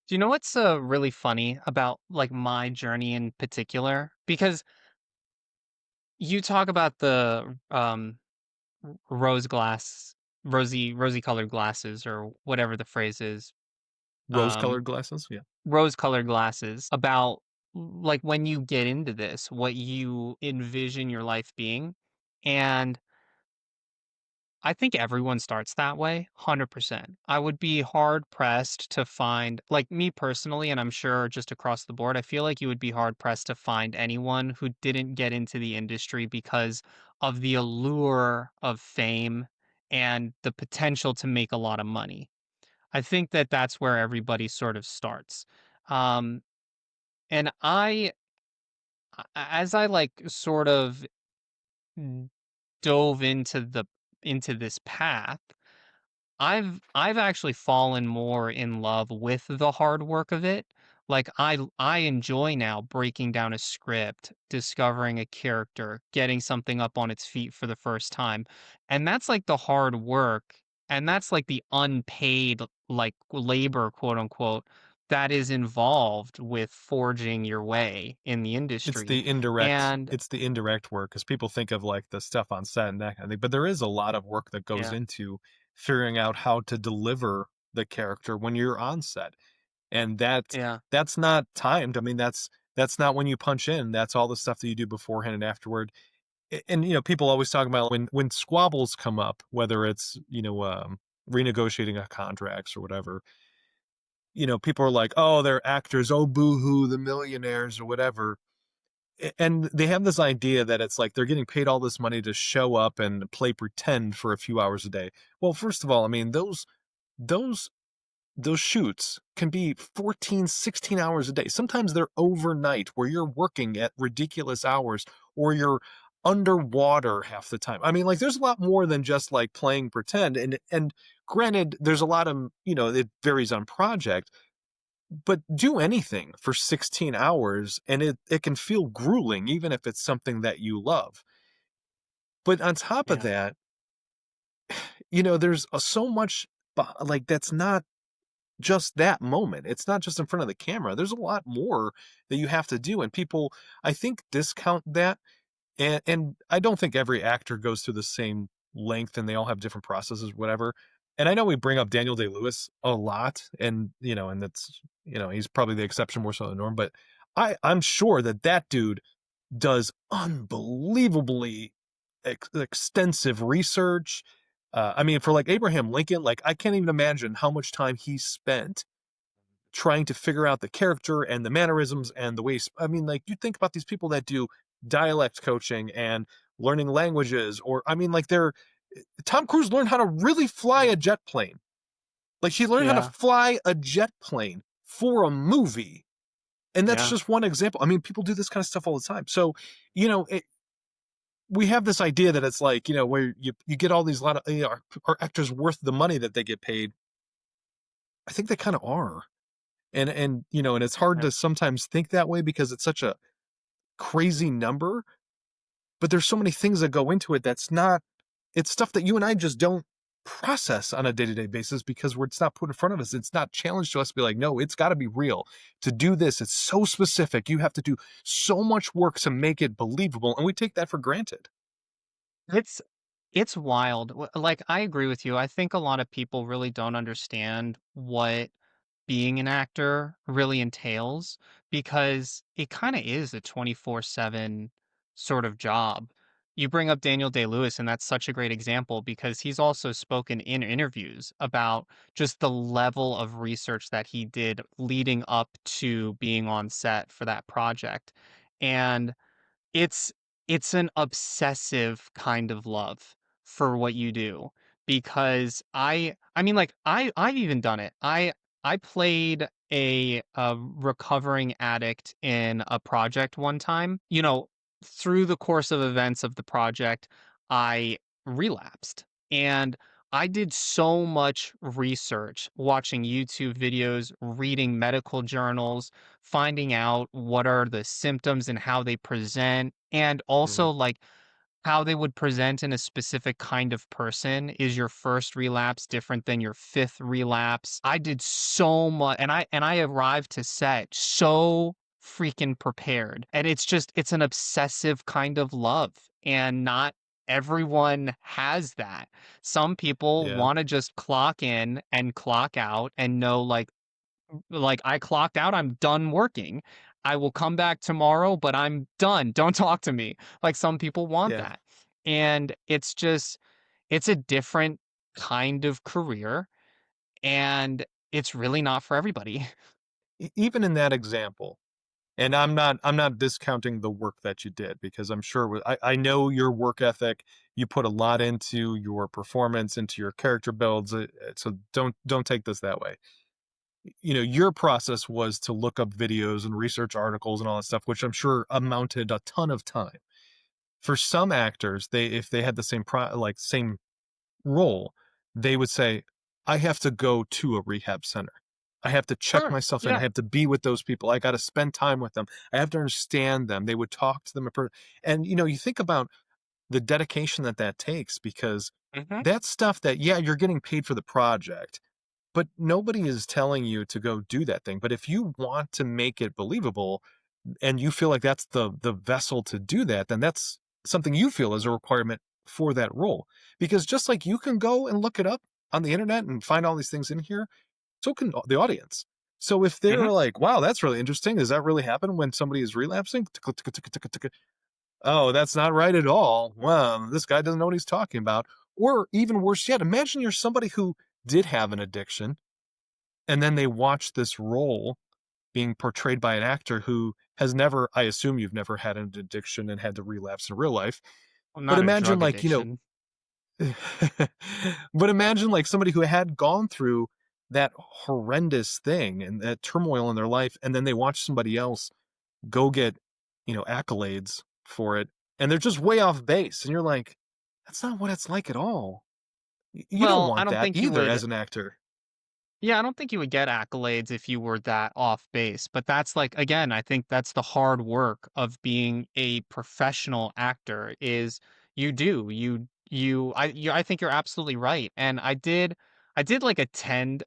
Do you know what's really funny about like my journey in particular? Because you talk about the rose glass, rosy colored glasses, or whatever the phrase is, um, Rose-colored glasses? Yeah. rose colored glasses. About like when you get into this, what you envision your life being, and I think everyone starts that way, 100%. I would be hard pressed to find, like me personally, and I'm sure just across the board, I feel like you would be hard pressed to find anyone who didn't get into the industry because of the allure of fame and the potential to make a lot of money. I think that that's where everybody sort of starts. Um, and as I like sort of dove into this path, I've actually fallen more in love with the hard work of it. Like I enjoy now breaking down a script, discovering a character, getting something up on its feet for the first time. And that's like the hard work, and that's like the unpaid like labor, quote unquote, that is involved with forging your way in the It's industry. the indirect And it's the indirect work because people think of, like, the stuff on set and that kind of thing, but there is a lot of work that goes yeah, into figuring out how to deliver the character when you're on set, and yeah, that's not timed. I mean, that's not when you punch in, that's all the stuff that you do beforehand and afterward. And, people always talk about when squabbles come up, whether it's, renegotiating a contracts or whatever, people are like, "Oh, they're actors. Oh, boo-hoo, the millionaires," or whatever. And they have this idea that it's like they're getting paid all this money to show up and play pretend for a few hours a day. Well, first of all, I mean, those those shoots can be 14, 16 hours a day. Sometimes they're overnight where you're working at ridiculous hours or you're underwater half the time. I mean, like there's a lot more than just like playing pretend. And granted, there's a lot of, it varies on project, but do anything for 16 hours and it can feel grueling even if it's something that you love. But on top of yeah, that, there's so much like that's not just that moment. It's not just in front of the camera. There's a lot more that you have to do, and people, I think, discount that. And I don't think every actor goes through the same length, and they all have different processes, whatever. And I know we bring up Daniel Day Lewis a lot, and and that's he's probably the exception more so than the norm. But I'm sure that that dude does unbelievably extensive research. I mean, for like Abraham Lincoln, like I can't even imagine how much time he spent trying to figure out the character and the mannerisms and the way. I mean, like you think about these people that do dialect coaching and learning languages, or I mean, like Tom Cruise learned how to really fly yeah, a jet plane. Like he learned how to yeah, fly a jet plane for a movie. And that's yeah, just one example. I mean, people do this kind of stuff all the time. So, you know, it, we have this idea that it's like, where you get all these lot of, are actors worth the money that they get paid? I think they kind of are. And it's hard yeah. to sometimes think that way because it's such a crazy number, but there's so many things that go into it that's not it's stuff that you and I just don't process on a day-to-day basis because it's not put in front of us. It's not challenged to us to be like, no, it's got to be real. To do this, it's so specific. You have to do so much work to make it believable, and we take that for granted. It's it's wild. Like I agree with you. I think a lot of people really don't understand what being an actor really entails because it kind of is a 24/7 sort of job. You bring up Daniel Day-Lewis, and that's such a great example because he's also spoken in interviews about just the level of research that he did leading up to being on set for that project. And it's it's an obsessive kind of love for what you do because I mean, like, I've even done it. I played a recovering addict in a project one time. Through the course of events of the project, I relapsed, and I did so much research, watching YouTube videos, reading medical journals, finding out what are the symptoms and how they present, and Mhm. also, like, how they would present in a specific kind of person. Is your first relapse different than your fifth relapse? I did so much, and I arrived to set so freaking prepared. And it's an obsessive kind of love. And not everyone has that. Some people Yeah, want to just clock in and clock out and know, like, I clocked out, I'm done working. I will come back tomorrow, but I'm done. Don't talk to me. Like, some people want yeah. that. And it's a different kind of career, and it's really not for everybody. Even in that example, and I'm not discounting the work that you did because I'm sure I know your work ethic. You put a lot into your performance, into your character builds. So don't take this that way. Your process was to look up videos and research articles and all that stuff, which I'm sure amounted a ton of time. For some actors, they if they had the same role, they would say, "I have to go to a rehab center. I have to check Sure. myself in. I Yeah. have to be with those people. I gotta spend time with them. I have to understand them." They would talk to them and, you think about the dedication that that takes because Mhm. that's stuff that, yeah, you're getting paid for the project, but nobody is telling you to go do that thing. But if you want to make it believable and you feel like that's the vessel to do that, then that's something you feel is a requirement for that role. Because just like you can go and look it up on the internet and find all these things in here, so can the audience. So if Mhm. they're like, "Wow, that's really interesting. Does that really happen when somebody is relapsing?" Oh, that's not right at all. Well, this guy doesn't know what he's talking about. Or even worse yet, imagine you're somebody who did have an addiction and then they watch this role being portrayed by an actor who has never, I assume you've never had an addiction and had to relapse in real life. Well, But not a imagine drug like, addiction. but imagine like somebody who had gone through that horrendous thing and that turmoil in their life, and then they watch somebody else go get, accolades for it, and they're just way off base. And you're like, that's not what it's like at all. You don't Well, I want don't that think you either would as an actor. Yeah, I don't think you would get accolades if you were that off base, but that's like, again, I think that's the hard work of being a professional actor. Is I think you're absolutely right. And I did like attend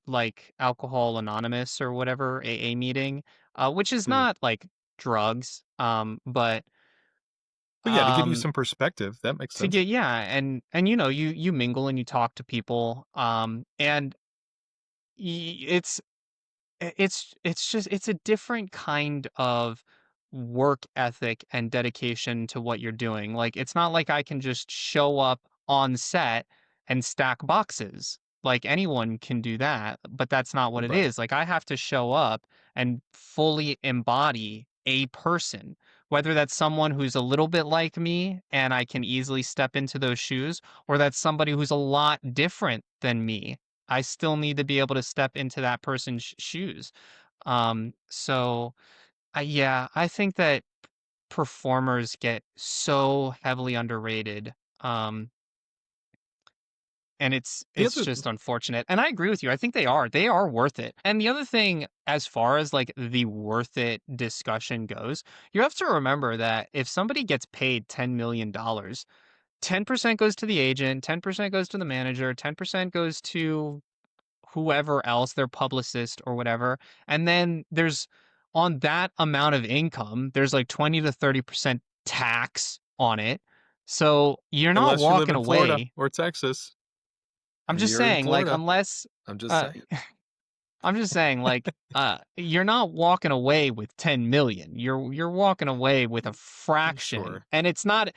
like Alcohol Anonymous or whatever AA meeting, which is Hmm. not like drugs, but But yeah, to give you um some perspective, that makes to sense. get, yeah, and you mingle and you talk to people, and it's it's a different kind of work ethic and dedication to what you're doing. Like, it's not like I can just show up on set and stack boxes. Like, anyone can do that, but that's not what it Right. is. Like, I have to show up and fully embody a person, whether that's someone who's a little bit like me and I can easily step into those shoes, or that's somebody who's a lot different than me. I still need to be able to step into that person's shoes. So yeah, I think that performers get so heavily underrated. Um, and The it's other just unfortunate. And I agree with you. I think they are worth it. And the other thing, as far as like the worth it discussion goes, you have to remember that if somebody gets paid $10 million, 10% goes to the agent, 10% goes to the manager, 10% goes to whoever else, their publicist or whatever. And then there's, on that amount of income, there's like 20 to 30% tax on it. So you're not unless you live walking in Florida away. or Texas, I'm and just you're in saying, like, Florida, unless, I'm just uh, saying. I'm just saying, like, you're not walking away with 10 million. You're walking away with a fraction, Sure. and it's not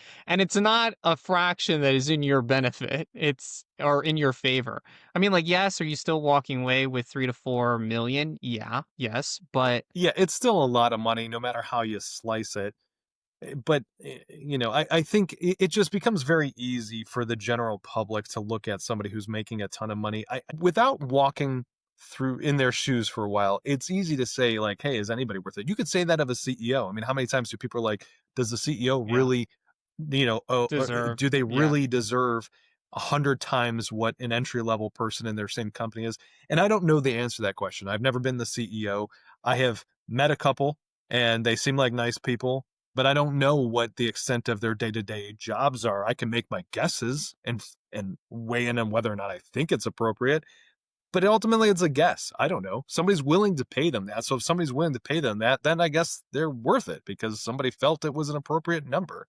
a fraction that is in your benefit. It's or in your favor. I mean, like, yes, are you still walking away with 3 to 4 million? Yeah, yes, but Yeah, it's still a lot of money no matter how you slice it. But I think it just becomes very easy for the general public to look at somebody who's making a ton of money. Without walking through in their shoes for a while, it's easy to say like, "Hey, is anybody worth it?" You could say that of a CEO. I mean, how many times do people are like, "Does the CEO yeah, really, deserve. do they Yeah, really deserve 100 times what an entry level person in their same company is?" And I don't know the answer to that question. I've never been the CEO. I have met a couple, and they seem like nice people, but I don't know what the extent of their day-to-day jobs are. I can make my guesses and weigh in on whether or not I think it's appropriate, but ultimately it's a guess. I don't know. Somebody's willing to pay them that. So if somebody's willing to pay them that, then I guess they're worth it because somebody felt it was an appropriate number.